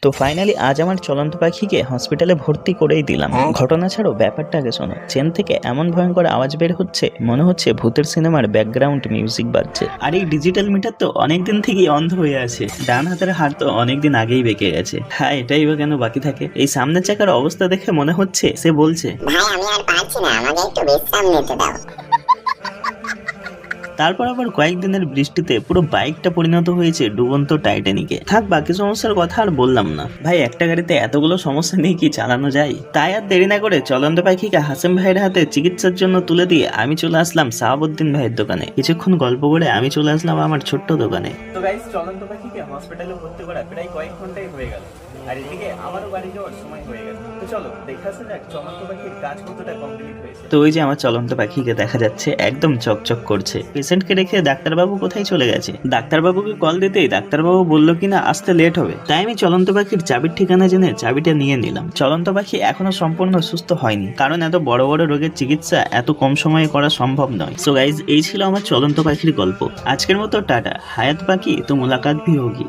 তো ফাইনালি আজ আমার চলন্ত পাখিকে হসপিটালে ভর্তি করেই দিলাম। ঘটনা ছাড়ো, ব্যাপারটা আগে শোনো। চেন থেকে এমন ভয়ঙ্কর আওয়াজ বের হচ্ছে, মনে হচ্ছে ভূতের সিনেমার ব্যাকগ্রাউন্ড মিউজিক বাজছে। আর এই ডিজিটাল মিটার তো অনেকদিন থেকেই অন্ধ হয়ে আছে, ডান হাতের হাড় তো অনেকদিন আগেই বেঁকে গেছে। হ্যাঁ, এটাই বা কেন বাকি থাকে? এই সামনের চাকার অবস্থা দেখে মনে হচ্ছে সে বলছে, ভাই আমি আর পারছি না, আমাকে একটু বিশ্রাম নিতে দাও। তারপর আবার কয়েকদিনের বৃষ্টিতে পুরো বাইকটা পরিণত হয়েছে ডুবন্ত টাইটানিকে। থাক, বাকি সমস্যার কথা আর বললাম না। ভাই, একটা গাড়িতে এতগুলো সমস্যা নিয়ে কি চালানো যায়? তাই আর দেরি না করে চলন্ত পাখিকে হাসেম ভাইয়ের হাতে চিকিৎসার জন্য তুলে দিয়ে আমি চলে আসলাম সাহাবুদ্দিন ভাইয়ের দোকানে। কিছুক্ষণ গল্প করে আমি চলে আসলাম আমার ছোট্ট দোকানে। তো গাইস, চলন্ত পাখিকে হসপিটালে ভর্তি করা প্রায় কয়েক ঘন্টাই হয়ে গেল, আর এদিকে আমারও বাড়ি যাওয়ার সময় হয়ে গেল। তো চলো দেখা যাক চলন্ত পাখির কাজ কতটা কমপ্লিট হয়েছে। তো ওই যে আমার চলন্ত পাখিকে দেখা যাচ্ছে, একদম চকচক করছে। পেশেন্টকে রেখে ডাক্তারবাবু কোথায় চলে গেছে? ডাক্তারবাবুকে কল দিতেই ডাক্তারবাবু বললো কিনা আসতে লেট হবে। তাই আমি চলন্ত পাখির চাবির ঠিকানা জেনে চাবিটা নিয়ে নিলাম। চলন্ত পাখি এখনো সম্পূর্ণ সুস্থ হয়নি, কারণ এত বড় বড় রোগের চিকিৎসা এত কম সময়ে করা সম্ভব নয়। সো গাইজ, এই ছিল আমার চলন্ত পাখির গল্প। আজকের মতো টাটা। হায়াত বাকি তো মুলাকাত ভি হোগি।